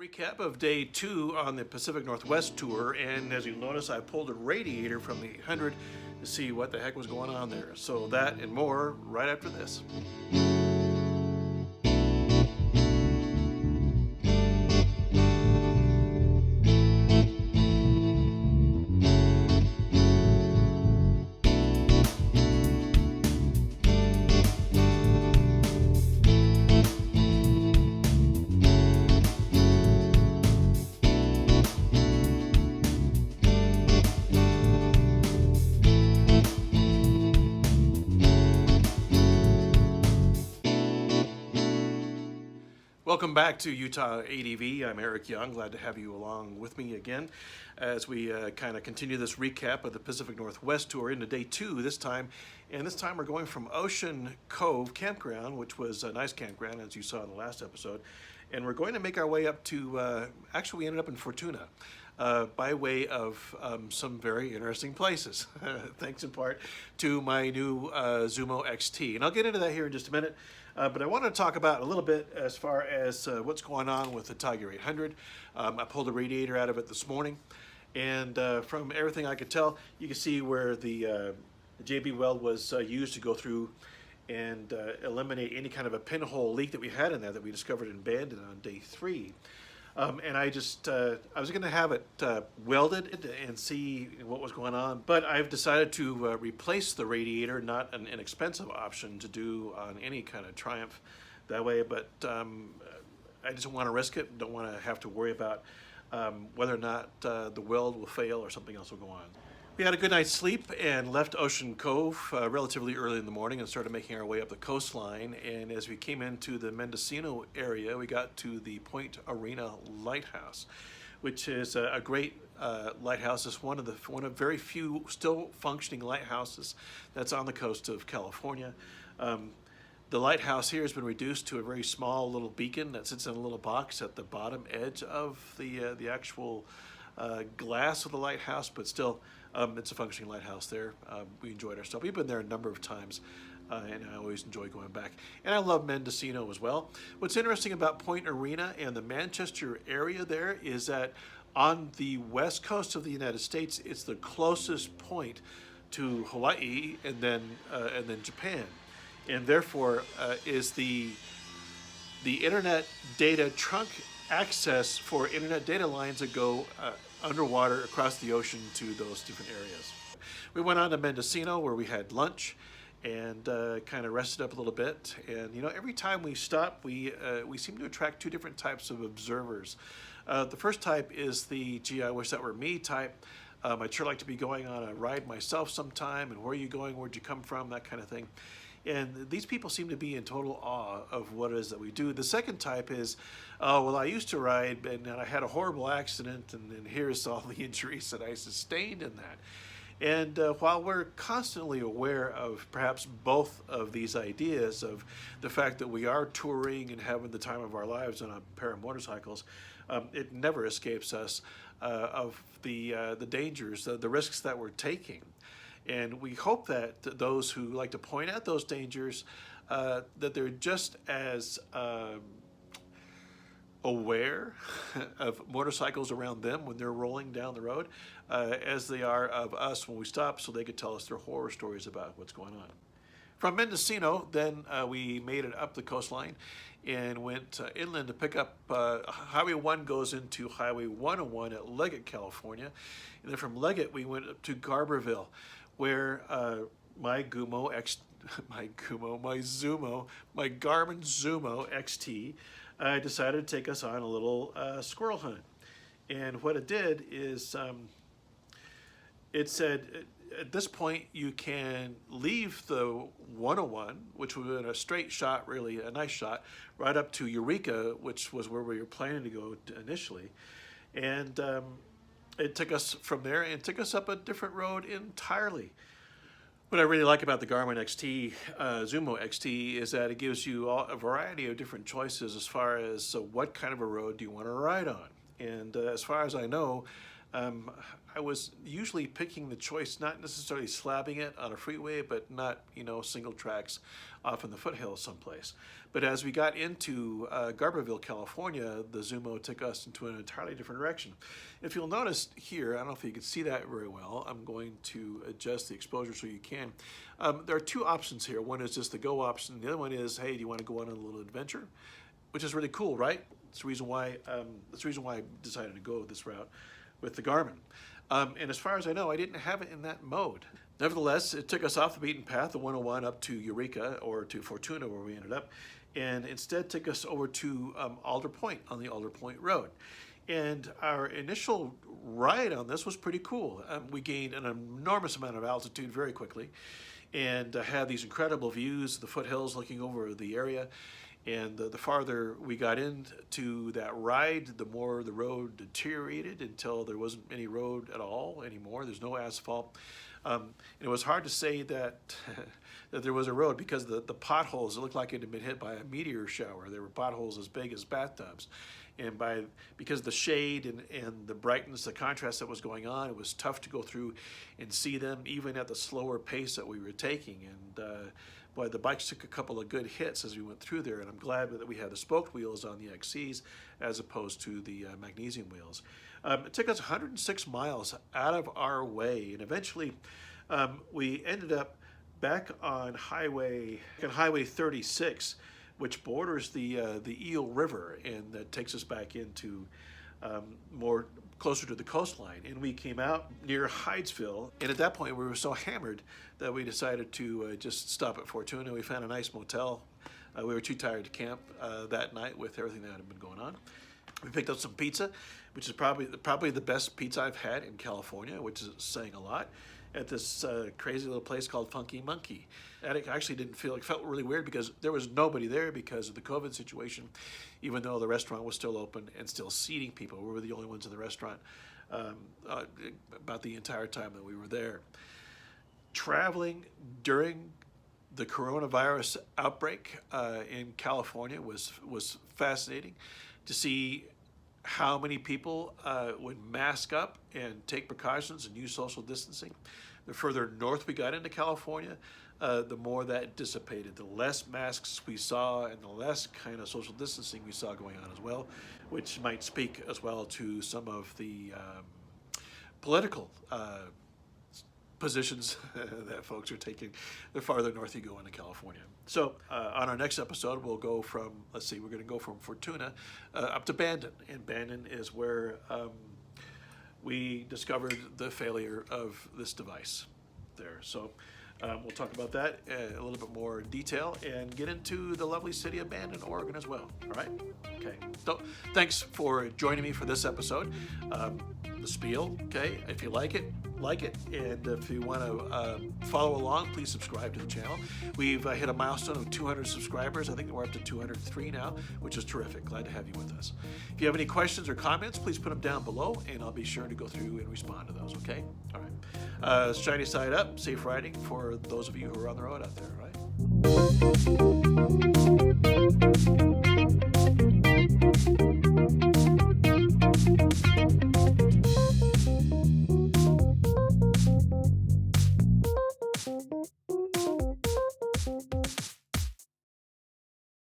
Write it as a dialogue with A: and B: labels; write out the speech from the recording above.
A: Recap of day 2 on the Pacific Northwest tour, and as you'll notice, I pulled a radiator from the 800 to see what the heck was going on there. So that and more right after this. Welcome back to UTADV. I'm Eric Young. Glad to have you along with me again as we kind of continue this recap of the Pacific Northwest tour into day 2 this time. And this time we're going from Ocean Cove Campground, which was a nice campground as you saw in the last episode. And we're going to make our way up to, actually we ended up in Fortuna by way of some very interesting places. Thanks in part to my new Zumo XT. And I'll get into that here in just a minute. But I want to talk about a little bit as far as what's going on with the Tiger 800. I pulled a radiator out of it this morning, and from everything I could tell, you can see where the JB weld was used to go through and eliminate any kind of a pinhole leak that we had in there that we discovered in Bandon on day 3. And I was going to have it welded and see what was going on, but I've decided to replace the radiator, not an inexpensive option to do on any kind of Triumph that way, but I just don't want to risk it, don't want to have to worry about whether or not the weld will fail or something else will go on. We had a good night's sleep and left Ocean Cove relatively early in the morning and started making our way up the coastline. And as we came into the Mendocino area, we got to the Point Arena Lighthouse, which is a great lighthouse. It's one of very few still functioning lighthouses that's on the coast of California. The lighthouse here has been reduced to a very small little beacon that sits in a little box at the bottom edge of the actual glass of the lighthouse, but still it's a functioning lighthouse there. We enjoyed ourselves. We've been there a number of times, and I always enjoy going back. And I love Mendocino as well. What's interesting about Point Arena and the Manchester area there is that on the west coast of the United States, it's the closest point to Hawaii and then Japan, and therefore is the internet data trunk access for internet data lines that go underwater across the ocean to those different areas. We went on to Mendocino where we had lunch and kind of rested up a little bit. And you know, every time we stop, we seem to attract two different types of observers. The first type is the "gee, I wish that were me" type. I'd sure like to be going on a ride myself sometime, and where are you going, where'd you come from, that kind of thing. And these people seem to be in total awe of what it is that we do. The second type is, oh, well, I used to ride, and I had a horrible accident, and here's all the injuries that I sustained in that. And while we're constantly aware of perhaps both of these ideas of the fact that we are touring and having the time of our lives on a pair of motorcycles, it never escapes us of the dangers, the risks that we're taking. And we hope that those who like to point out those dangers, that they're just as aware of motorcycles around them when they're rolling down the road as they are of us when we stop, so they could tell us their horror stories about what's going on. From Mendocino, then we made it up the coastline and went inland to pick up Highway 1 goes into Highway 101 at Leggett, California. And then from Leggett, we went up to Garberville, where my Garmin Zumo XT decided to take us on a little squirrel hunt. And what it did is it said, at this point, you can leave the 101, which was a straight shot, really a nice shot, right up to Eureka, which was where we were planning to go initially. And it took us from there and took us up a different road entirely. What I really like about the Garmin XT, Zumo XT, is that it gives you a variety of different choices as far as what kind of a road do you want to ride on. And as far as I know, I was usually picking the choice, not necessarily slabbing it on a freeway, but not, single tracks off in the foothills someplace. But as we got into Garberville, California, the Zumo took us into an entirely different direction. If you'll notice here, I don't know if you can see that very well, I'm going to adjust the exposure so you can. There are two options here. One is just the go option. The other one is, hey, do you want to go on a little adventure? Which is really cool, right? That's the reason why I decided to go this route with the Garmin. And as far as I know, I didn't have it in that mode. Nevertheless, it took us off the beaten path, the 101, up to Eureka, or to Fortuna, where we ended up, and instead took us over to Alder Point on the Alder Point Road. And our initial ride on this was pretty cool. We gained an enormous amount of altitude very quickly, and had these incredible views of the foothills looking over the area. And the farther we got into that ride, the more the road deteriorated until there wasn't any road at all anymore. There's no asphalt. And it was hard to say that that there was a road because the potholes, it looked like it had been hit by a meteor shower. There were potholes as big as bathtubs. And because of the shade and the brightness, the contrast that was going on, it was tough to go through and see them, even at the slower pace that we were taking. And boy, the bikes took a couple of good hits as we went through there, and I'm glad that we had the spoked wheels on the XCs as opposed to the magnesium wheels. It took us 106 miles out of our way, and eventually we ended up back on Highway 36, which borders the Eel River, and that takes us back into more closer to the coastline. And we came out near Hydesville, and at that point we were so hammered that we decided to just stop at Fortuna. We found a nice motel. We were too tired to camp that night with everything that had been going on. We picked up some pizza, which is probably the best pizza I've had in California, which is saying a lot, at this crazy little place called Funky Monkey. And it actually it felt really weird because there was nobody there because of the COVID situation, even though the restaurant was still open and still seating people. We were the only ones in the restaurant about the entire time that we were there. Traveling during the coronavirus outbreak in California was fascinating to see how many people would mask up and take precautions and use social distancing. The further north we got into California, the more that dissipated. The less masks we saw and the less kind of social distancing we saw going on as well, which might speak as well to some of the political positions that folks are taking the farther north you go into California. So on our next episode, we'll go from, we're going to go from Fortuna up to Bandon. And Bandon is where we discovered the failure of this device there. So we'll talk about that a little bit more detail and get into the lovely city of Bandon, Oregon as well. All right? Okay. So thanks for joining me for this episode. The spiel, okay? If you like it. And if you want to follow along, please subscribe to the channel. We've hit a milestone of 200 subscribers. I think we're up to 203 now, which is terrific. Glad to have you with us. If you have any questions or comments, please put them down below, and I'll be sure to go through and respond to those, okay? All right. Shiny side up, safe riding for those of you who are on the road out there, all right?